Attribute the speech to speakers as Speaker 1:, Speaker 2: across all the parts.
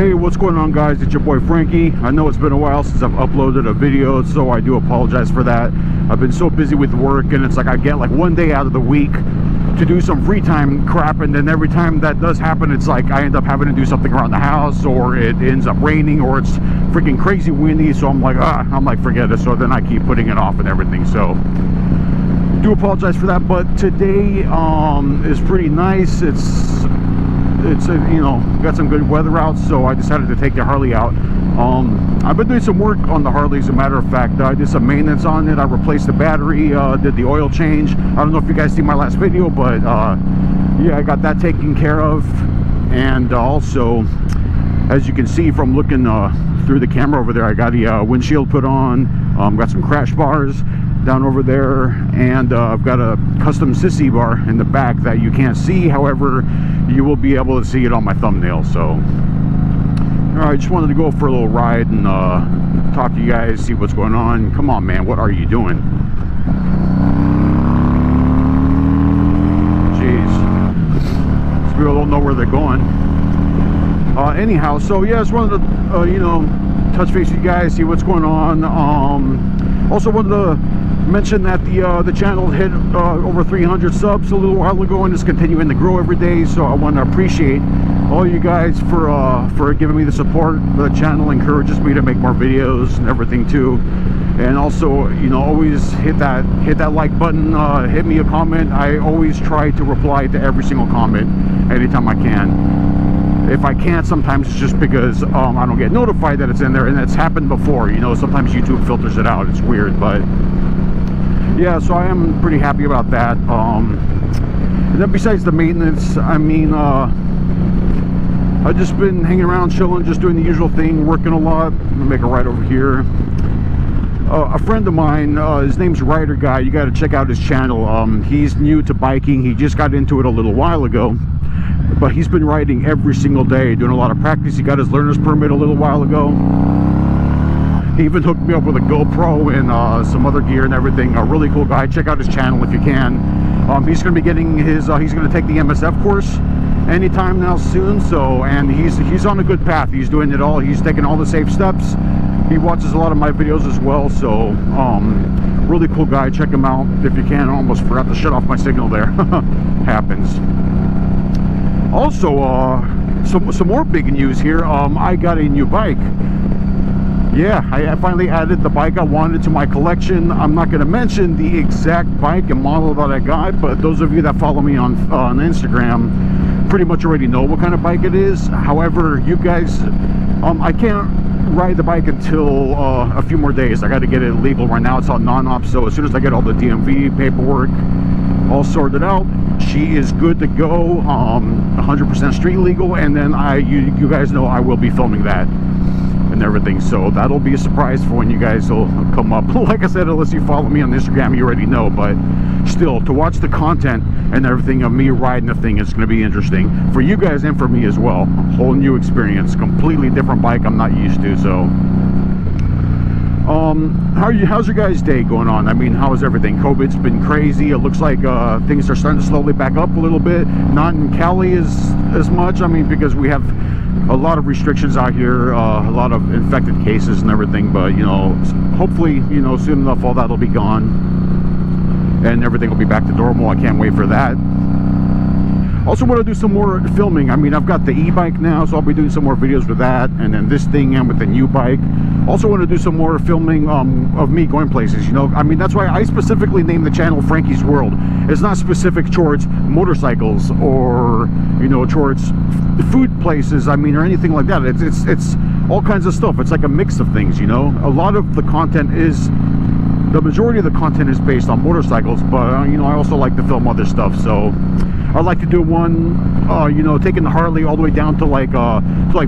Speaker 1: Hey, what's going on, guys? It's your boy Frankie. I know it's been a while since I've uploaded a video, so I do apologize for that. I've been so busy with work, and it's like I get like one day out of the week to do some free time crap, and then every time that does happen, it's like I end up having to do something around the house, or it ends up raining, or it's freaking crazy windy, so I'm like forget it. So then I keep putting it off and everything. So do apologize for that. But today is pretty nice. It's you know, got some good weather out, so I decided to take the Harley out. I've been doing some work on the Harley. As a matter of fact, I did some maintenance on it. I replaced the battery, did the oil change. I don't know if you guys see my last video, but yeah, I got that taken care of. And also, as you can see from looking through the camera over there, I got a windshield put on, got some crash bars down over there, and I've got a custom sissy bar in the back that you can't see. However, you will be able to see it on my thumbnail. So alright, just wanted to go for a little ride and talk to you guys, see what's going on. Come on, man, what are you doing? Jeez, these people don't know where they're going. Anyhow, so yeah, just wanted to you know, touch base with you guys, see what's going on. Also wanted to mention that the channel hit over 300 subs a little while ago, and it's continuing to grow every day. So I want to appreciate all you guys for giving me the support. The channel encourages me to make more videos and everything too. And also, you know, always hit that like button, hit me a comment. I always try to reply to every single comment anytime I can. If I can't, sometimes it's just because I don't get notified that it's in there, and it's happened before. You know, sometimes YouTube filters it out. It's weird, but yeah, so I am pretty happy about that. And then besides the maintenance, I mean, I've just been hanging around, chilling, just doing the usual thing, working a lot. I'm gonna make a right over here. A friend of mine, his name's Rider Guy. You got to check out his channel. He's new to biking. He just got into it a little while ago, but he's been riding every single day, doing a lot of practice. He got his learner's permit a little while ago. He even hooked me up with a GoPro and some other gear and everything. A really cool guy. Check out his channel if you can. He's going to be getting his he's going to take the MSF course anytime now soon. So, and he's on a good path. He's doing it all. He's taking all the safe steps. He watches a lot of my videos as well. So really cool guy. Check him out if you can. I almost forgot to shut off my signal there. Happens. Also, some more big news here. I got a new bike. Yeah, I finally added the bike I wanted to my collection. I'm not going to mention the exact bike and model that I got, but those of you that follow me on Instagram pretty much already know what kind of bike it is. However, you guys, I can't ride the bike until a few more days. I got to get it legal. Right now it's on non-op, so as soon as I get all the DMV paperwork all sorted out, she is good to go. 100% street legal, and then you guys know I will be filming that and everything, so that'll be a surprise for when you guys will come up. Like I said, unless you follow me on Instagram, you already know, but still, to watch the content and everything of me riding the thing, it's going to be interesting for you guys and for me as well. A whole new experience, completely different bike I'm not used to. So how's your guys' day going on? I mean, how is everything? COVID's been crazy. It looks like things are starting to slowly back up a little bit. Not in Cali as much. I mean, because we have a lot of restrictions out here, a lot of infected cases and everything. But you know, hopefully, you know, soon enough all that'll be gone and everything will be back to normal. I can't wait for that. Also want to do some more filming. I mean, I've got the e-bike now, so I'll be doing some more videos with that, and then this thing and with the new bike. Also want to do some more filming of me going places, you know. I mean, that's why I specifically named the channel Frankie's World. It's not specific towards motorcycles or, you know, towards food places, I mean, or anything like that. It's all kinds of stuff. It's like a mix of things, you know. A lot of the content is, the majority of the content is based on motorcycles, but you know, I also like to film other stuff. So I'd like to do one, you know, taking the Harley all the way down to like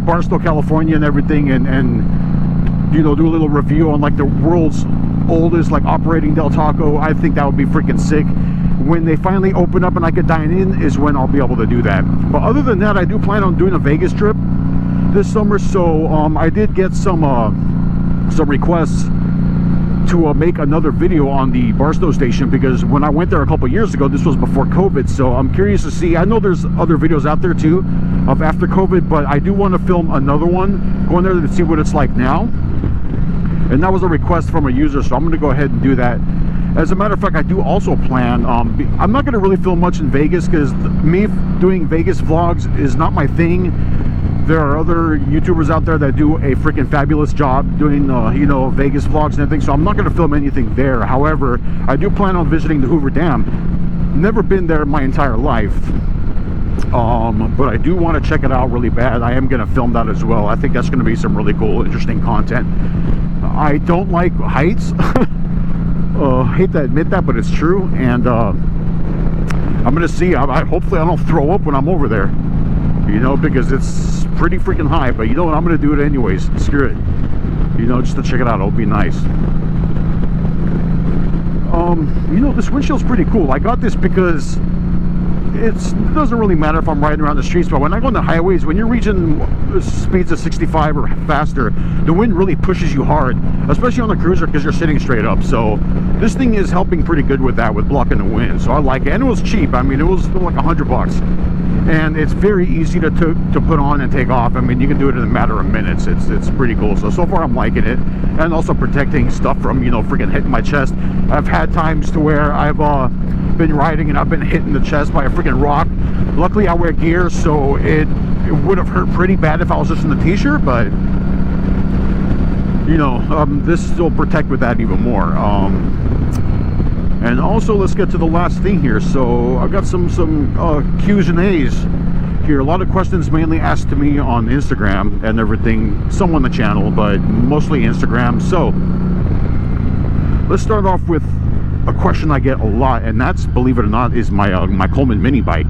Speaker 1: Barstow, California and everything, and you know, do a little review on like the world's oldest like operating Del Taco. I think that would be freaking sick. When they finally open up and I could dine in is when I'll be able to do that. But other than that, I do plan on doing a Vegas trip this summer. So I did get some requests to make another video on the Barstow station, because when I went there a couple years ago, this was before COVID, so I'm curious to see. I know there's other videos out there too of after COVID, but I do want to film another one, going there to see what it's like now. And that was a request from a user, so I'm going to go ahead and do that. As a matter of fact, I do also plan, I'm not going to really film much in Vegas, because me doing Vegas vlogs is not my thing. There are other YouTubers out there that do a freaking fabulous job doing, you know, Vegas vlogs and everything, so I'm not going to film anything there. However, I do plan on visiting the Hoover Dam. Never been there my entire life, but I do want to check it out really bad. I am going to film that as well. I think that's going to be some really cool, interesting content. I don't like heights. Hate to admit that, but it's true. And I'm gonna see. Hopefully I don't throw up when I'm over there, you know, because it's pretty freaking high. But you know what, I'm gonna do it anyways. Screw it, you know, just to check it out. It'll be nice. You know, this windshield's pretty cool. I got this because it doesn't really matter if I'm riding around the streets, but when I go on the highways, when you're reaching speeds of 65 or faster, the wind really pushes you hard, especially on the cruiser, because you're sitting straight up. So this thing is helping pretty good with that, with blocking the wind. So I like it, and it was cheap. I mean, it was like $100, and it's very easy to put on and take off. I mean, you can do it in a matter of minutes. It's pretty cool. So far I'm liking it, and also protecting stuff from, you know, freaking hitting my chest. I've had times to where I've been riding and I've been hit in the chest by a freaking rock. Luckily I wear gear, so it would have hurt pretty bad if I was just in the t-shirt, but you know, this will protect with that even more. And also, let's get to the last thing here. So I've got some Q's and A's here. A lot of questions mainly asked to me on Instagram and everything, some on the channel, but mostly Instagram. So let's start off with a question I get a lot, and that's, believe it or not, is my my Coleman mini bike.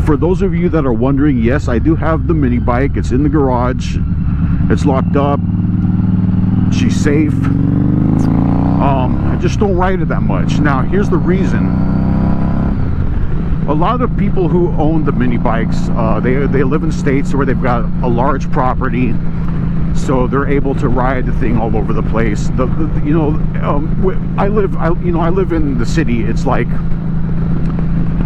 Speaker 1: For those of you that are wondering, yes, I do have the mini bike. It's in the garage. It's locked up. She's safe. I just don't ride it that much. Now, here's the reason. A lot of people who own the mini bikes, they live in states where they've got a large property, so they're able to ride the thing all over the place. You know, I live in the city. It's like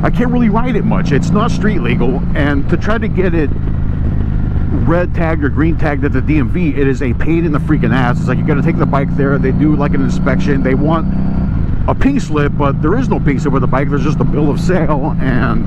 Speaker 1: I can't really ride it much. It's not street legal, and to try to get it red tagged or green tagged at the DMV, it is a pain in the freaking ass. It's like you got to take the bike there. They do like an inspection. They want a pink slip, but there is no pink slip with the bike. There's just a bill of sale, and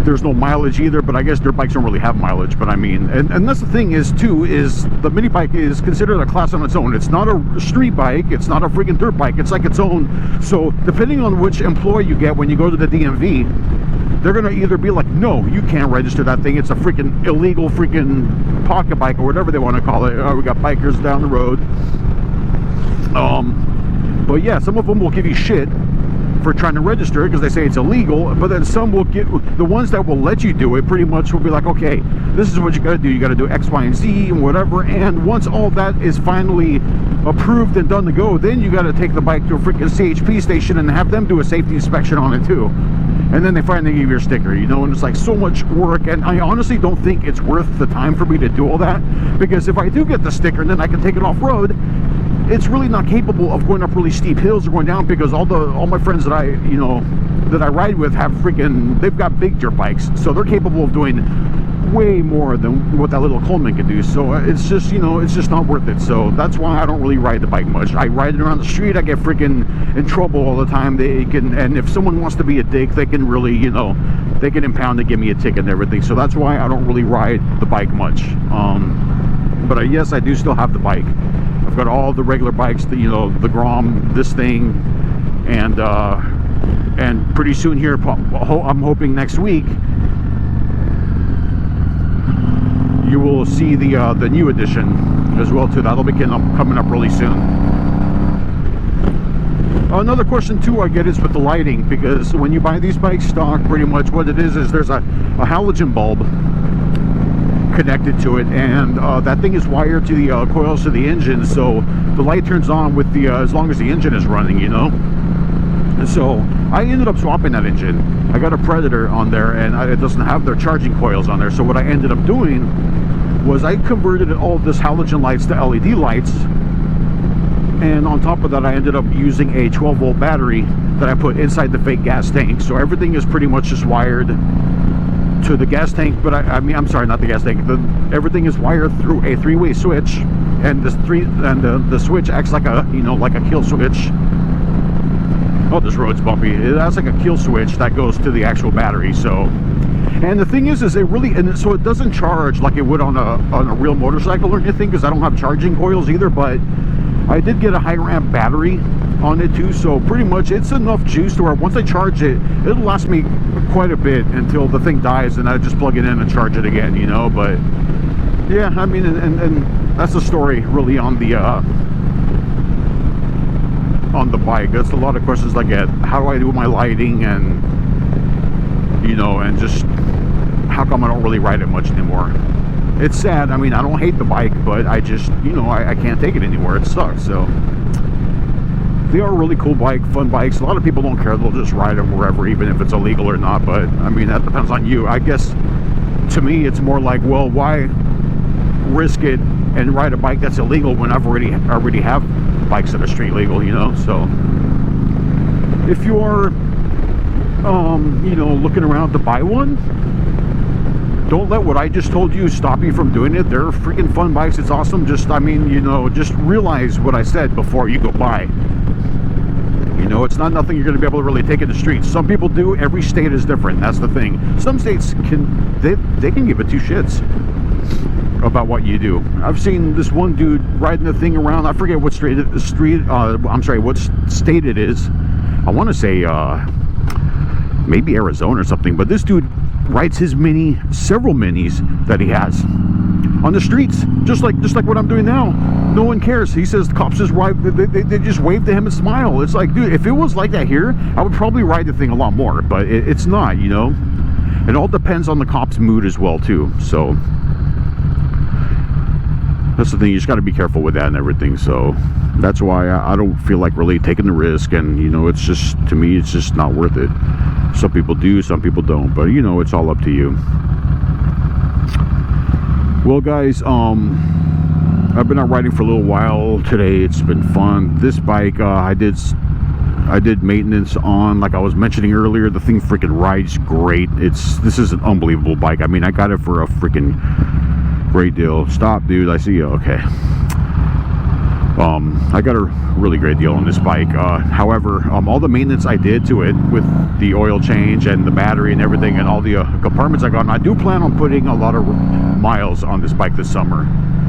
Speaker 1: there's no mileage either. But I guess dirt bikes don't really have mileage. But I mean, and that's the thing is too, is the mini bike is considered a class on its own. It's not a street bike. It's not a freaking dirt bike. It's like its own. So depending on which employee you get when you go to the DMV, they're gonna either be like, no, you can't register that thing. It's a freaking illegal freaking pocket bike, or whatever they want to call it. We got bikers down the road. But yeah, some of them will give you shit for trying to register it because they say it's illegal, but then some will get, the ones that will let you do it pretty much will be like, okay, this is what you got to do. You got to do X, Y, and Z and whatever. And once all that is finally approved and done to go, then you got to take the bike to a freaking CHP station and have them do a safety inspection on it too. And then they finally give you your sticker, you know, and it's like so much work. And I honestly don't think it's worth the time for me to do all that, because if I do get the sticker and then I can take it off road, it's really not capable of going up really steep hills or going down, because all my friends that I ride with have freaking, they've got big dirt bikes, so they're capable of doing way more than what that little Coleman can do. So it's just, you know, it's just not worth it. So that's why I don't really ride the bike much. I ride it around the street. I get freaking in trouble all the time. They can, and if someone wants to be a dick, they can really, you know, they can impound to give me a ticket and everything. So that's why I don't really ride the bike much. But yes, I do still have the bike. I've got all the regular bikes, you know, the Grom, this thing, and pretty soon here, I'm hoping next week, you will see the new edition as well too. That'll be coming up really soon. Another question too I get is with the lighting, because when you buy these bikes stock, pretty much what it is there's a halogen bulb connected to it, and that thing is wired to the coils to the engine, so the light turns on with the as long as the engine is running, you know. And so I ended up swapping that engine. I got a Predator on there, and it doesn't have their charging coils on there. So what I ended up doing was I converted all of this halogen lights to LED lights, and on top of that I ended up using a 12-volt battery that I put inside the fake gas tank. So everything is pretty much just wired to the gas tank, but I'm sorry, not the gas tank. Everything is wired through a 3-way switch, and the switch acts like a, you know, like a kill switch. Oh, this road's bumpy. It has like a kill switch that goes to the actual battery. So, and the thing is it really, and so it doesn't charge like it would on a real motorcycle or anything, because I don't have charging coils either. But I did get a high ramp battery on it too, so pretty much it's enough juice to where once I charge it, it'll last me quite a bit until the thing dies, and I just plug it in and charge it again, you know. But yeah, I mean, and that's the story really on the bike. That's a lot of questions I get. How do I do my lighting, and you know, and just how come I don't really ride it much anymore? It's sad. I mean, I don't hate the bike, but I just, you know, I can't take it anywhere. It sucks. So they are a really cool bike, fun bikes. A lot of people don't care. They'll just ride them wherever, even if it's illegal or not. But I mean, that depends on you. I guess to me, it's more like, well, why risk it and ride a bike that's illegal when I already have bikes that are street legal, you know? So if you are, you know, looking around to buy one, don't let what I just told you stop you from doing it. They're freaking fun bikes. It's awesome. Just, I mean, you know, just realize what I said before you go buy. You know, it's not nothing you're going to be able to really take in the streets. Some people do. Every state is different. That's the thing. Some states they can give it two shits about what you do. I've seen this one dude riding the thing around. I forget what what state it is. I want to say maybe Arizona or something. But this dude rides his several minis that he has on the streets, just like what I'm doing now. No one cares. He says the cops just ride, they just wave to him and smile. It's like, dude, if it was like that here, I would probably ride the thing a lot more, but it's not, you know. It all depends on the cop's mood as well too. So that's the thing. You just got to be careful with that and everything. So that's why I don't feel like really taking the risk. And you know, it's just, to me, it's just not worth it. Some people do, some people don't, but you know, it's all up to you. Well guys, I've been out riding for a little while today. It's been fun. This bike, I did maintenance on, like I was mentioning earlier. The thing freaking rides great. This is an unbelievable bike. I mean, I got it for a freaking great deal. Stop, dude, I see you. Okay. I got a really great deal on this bike. However, all the maintenance I did to it with the oil change and the battery and everything and all the compartments I got, and I do plan on putting a lot of miles on this bike this summer.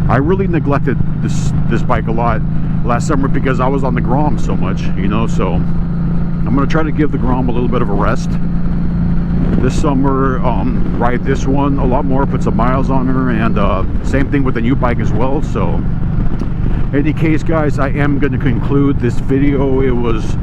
Speaker 1: I really neglected this bike a lot last summer because I was on the Grom so much, you know. So I'm going to try to give the Grom a little bit of a rest this summer, ride this one a lot more, put some miles on her, and same thing with the new bike as well. So in any case, guys, I am going to conclude this video. It was,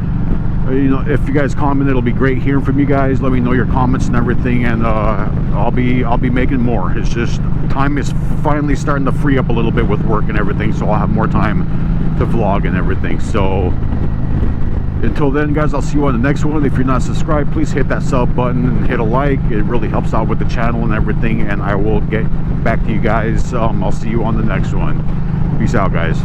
Speaker 1: you know, if you guys comment, it'll be great hearing from you guys. Let me know your comments and everything, and I'll be making more. It's just time is finally starting to free up a little bit with work and everything, so I'll have more time to vlog and everything. So until then, guys, I'll see you on the next one. If you're not subscribed, please hit that sub button and hit a like. It really helps out with the channel and everything, and I will get back to you guys. I'll see you on the next one. Peace out, guys.